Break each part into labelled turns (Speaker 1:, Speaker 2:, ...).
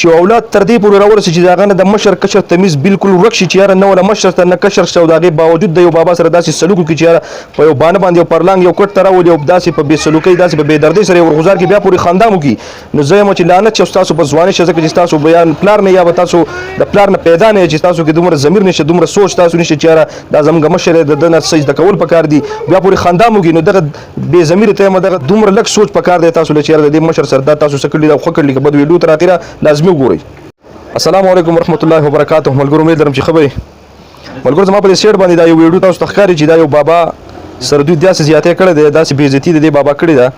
Speaker 1: چې اولاد تر دې پورې راورسي چې داغه نه د مشر کشر تمیز بالکل ورک شي چې یاره نه ولا مشر ته نه کشر شته او د هغې باوجود د یو بابا سره داسې سلوک وکړي چې یاره په یو بانه باندې یو پرلانګ یو کټ ته راولي او داسې په بې سلوکۍ داسې په بې دردۍ سره یې ورغوزار کړي بیا پورې خندا وکړي نو زه یم چې لعنت چې ستاسو په ځوانۍ شه ځکه چې ستاسو بیان پلار نه یا به تاسو د پلار نه پیدا نه چې تاسو کې دومره ضمیر نشته دومره سوچ تاسو نشته چې یاره دا زموږ مشر دی د ده نه سجده کول پکار دي بیا پورې خندا وکړي نو دغه بې ضمیره ته یم دغه دومره لږ سوچ پکار دی تاسو له چې یاره د دې مشر سره دا تاسو څه کړي دا ښه کړي که بد ویډیو تر اخره لازمي وګورئ. السلام علیکم ورحمت الله وبرکاته. ملګرو امید لرم چې ښه به ملګرو زما په دې سیټ باندې دا یو ویډیو تاسو ته ښکاري چې دا یو بابا سره دوی داسې زیاتې کړې دی داسې بې عزتي د دې بابا کړې ده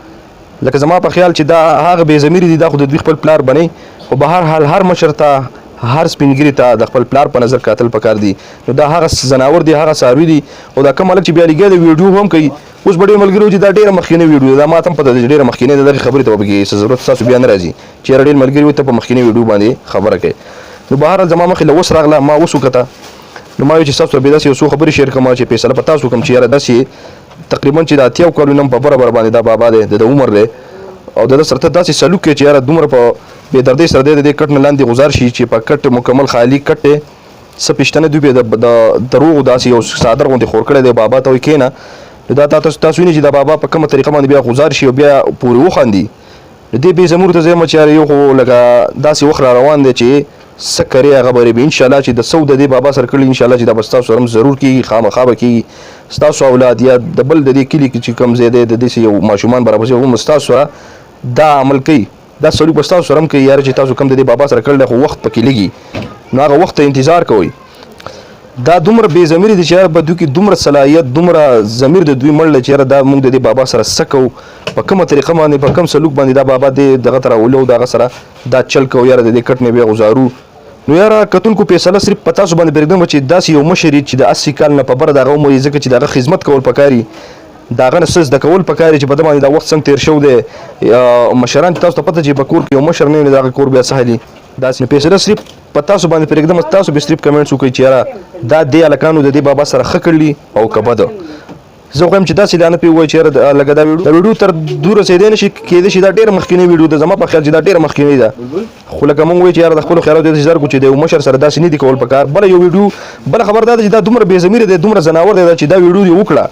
Speaker 1: لکه زما په خیال چې دا هغه بې ضمیرې دي دا خو د دوی خپل پلار بنئ خو به هر حال هر مشر ته هر سپینګري ته د خپل پلار په نظر کاتل پکار دي نو دا هغه زناور دي هغه څاروي دي او دا کوم هلک چې بیا لګیا د ویډیو هم کوي اوس به ډېر ملګري چې دا ډېره مخکینۍ ویډیو دا ما ته هم پته ده چې ډېره مخکینۍ ده دغې خبرې ته به پکې څه ضرورت ستاسو بیا نه راځي چې یاره ډېر ملګري وي ته په مخکینۍ ویډیو باندې خبره کوې نو بهرحال زما مخې له اوس راغله ما اوس وکته نو ما ویل چې ستاسو سره بیا داسې یو څو خبرې شیر کړم چې فیصله په تاسو وکړم چې یاره داسې تقریبا چې د اتیاو کلونو په برابر باندې دا بابا دی د عمر دی او د ده سره ته داسې سلوک کوې چې یاره دومره په بې دردۍ سره دی د دې کټ نه لاندې غوزار شي چې په کټ مکمل خالي کټ دی څه پېشتنه دوی بیا د دروغو داسې یو څادر غوندې خور کړی دی بابا ته وایي کښېنه نو دا تاسو وینئ چې دا بابا په کومه طریقه باندې بیا غوزار شي او بیا پورې وخاندي نو دې بې زمورو ته زه یم چې یاره یو خو لکه داسې وخت را روان دی چې څه کوي هغه به وي انشاءالله چې د څه د دې بابا سره کړي انشاءالله چې دا به ستاسو سره هم ضرور کېږي خامخا به کېږي ستاسو اولاد یا د بل د دې کلي کې چې کوم ځای دی د داسې یو ماشومان برابر شي هم ستاسو سره دا عمل کوي دا سلوک به ستاسو سره هم کوي یاره چې تاسو کوم د دې بابا سره کړی خو وخت پکې لګي نو هغه وخت ته انتظار کوئ دا دومره بې ضمیرې دي چې یاره به دوی کې دومره صلاحیت دومره ضمیر د دوی مړ دی چې یاره دا موږ د دې بابا سره څه کوو په کومه طریقه باندې په کوم سلوک باندې دا بابا دې دغه ته راولو د هغه سره دا چل کوو یاره د دې کټ نه بیا غوزارو نو یاره کتونکو فیصله صرف په تاسو باندې پرېږدم چې داسې یو مشر چې د 80 کال نه په بره د هغه عمر ځکه چې د هغه خدمت کول پکاري د هغه نه څه زده کول پکاري چې په ده باندې دا وخت څنګه تېر شوی دی مشران چې تاسو ته پته چې په کور کې یو مشر نه وي د هغه کور بیا څه حالي داسې نو فیصله صرف په تاسو باندې پرېږدم تاسو به صرف کمنټس وکړئ چې یاره دا دې هلکانو د دې بابا سره ښه کړلي او که بده زه غواړم چې داسې لعنت پرې ووایي چې یاره لکه دا ویډیو تر دوه رسېدی نه شي کېدای شي دا ډېره مخکینۍ ویډیو ده زما په خیال چې دا ډېره مخکینۍ ده خو لکه موږ وایو چې یاره د خپلو خیالاتو انتظار کړو چې د یو مشر سره داسې نه دي کول پکار بله یو ویډیو بله خبر دا ده چې دا دومره بې ضمیره دی دومره ځناور دی چې دا ویډیو دې وکړه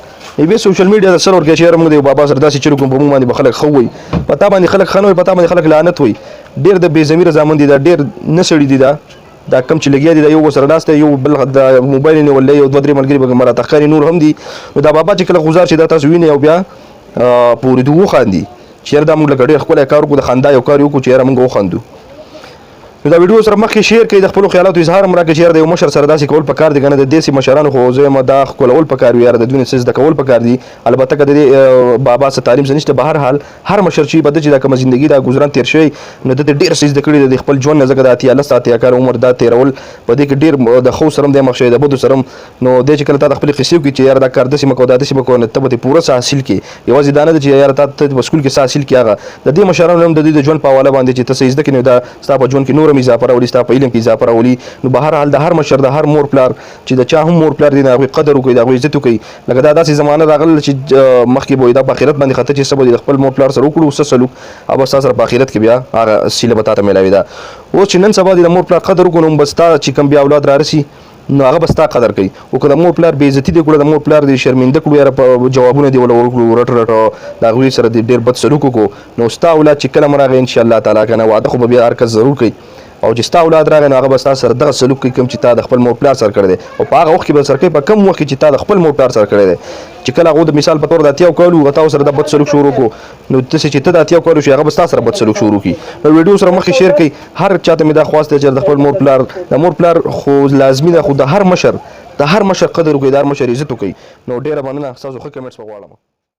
Speaker 1: بیا سوشل میډیا د سر ورکړي چې یاره موږ د یو بابا سره داسې چل کوم په موږ باندې به خلک ښه وایي په تا باندې خلک ښه نه وایي په تا باندې خلک لعنت وایي ډېر د بې ضمیره زامن دي دا ډېر نه سړي دي دا کم چې لګیا دي دا یو ورسره ناست دی یو بل د موبایل یې نیولی یو دوه درې ملګري به مراته ښکاري نور هم دي نو دا بابا چې کله غوزار شي دا تاسو وینئ او بیا پورې دوی وخاندي چې یاره دا موږ لکه ډېر ښکلی کار وکړو د خندا یو کار یې وکړو چې یاره موږ وخاندو نو دا ویډیو سره مخکې شیر کړئ د خپلو خیالاتو اظهار هم راکړئ چې یاره د یو مشر سره داسې کول پکار دي که نه د داسې مشرانو خو زه یم دا ښکلول پکار وي یاره د دوی نه څه زده کول پکار دي البته که د دې بابا څه تعلیم څه نشته به هر حال هر مشر چې به ده چې دا کومه زندګي دا ګزران تېر شوی نو ده ته ډېر څه زده کړي د خپل ژوند نه ځکه د اتیا لس اتیا کاله عمر دا تېرول په دې کې ډېر د ښو سره هم دی مخ شوی د بدو سره هم نو دی چې کله تا د خپلې قصې وکړي چې یاره دا کار داسې مه کوه دا داسې مه کوه نو ته به ترې پوره څه حاصل کړې یوازې دا نه ده چې یاره تا په سکول کې څه حاصل کړي هغه د دې مشرانو هم د دوی د ژوند په حواله باندې چې ته څه زده کړې نو دا ستا په ژوند کې نور هم اضافه راولي ستا په علم کې اضافه راولي نو به هر حال د هر مشر د هر مور پلار چې د چا هم مور پلار دی د هغوی قدر وکړي د هغوی عزت وکړي لکه دا داسې زمانه راغله چې مخکې به وي دا په آخرت باندې خطر چې څه به د خپل مور پلار سره وکړو څه سلوک او به ستا سره په آخرت کې بیا هغه سیله به تا ته میلاوي ده اوس چې نن سبا د مور پلار قدر وکړو نو به ستا چې کوم بیا اولاد رارسي نو هغه به ستا قدر کوي او که د مور پلار بې عزتي دې کړو د مور پلار دې شرمنده کړو یاره په جوابونه دې وله ورکړو رټ رټ د هغوی سره دې ډېر بد سلوک وکړو نو ستا اولاد چې کله م راغی انشاءالله تعالی که نه واده خو به بیا هر کس ضرور کوي او چې ستا اولاد راغی نو هغه به ستا سره دغه سلوک کوي کوم چې تا د خپل مور پلار سره کړی دی او په هغه وخت کې به سره کوي په کوم وخت کې چې تا د خپل مور پلار سره کړی دی چې کله هغو د مثال په طور د اتیاو کالو هغه تا سره د بد سلوک شروع کړو نو داسې چې ته د اتیاو کالو شي هغه به ستا سره بد سلوک شروع کړي نو ویډیو سره مخکې شیر کړئ هر چاته مې دا خواست دی چې د خپل مور پلار خو لازمي ده خو د هر مشر قدر وکړي د هر مشر عزت وکړي نو ډېره مننه ستاسو ښه کمنټس به غواړم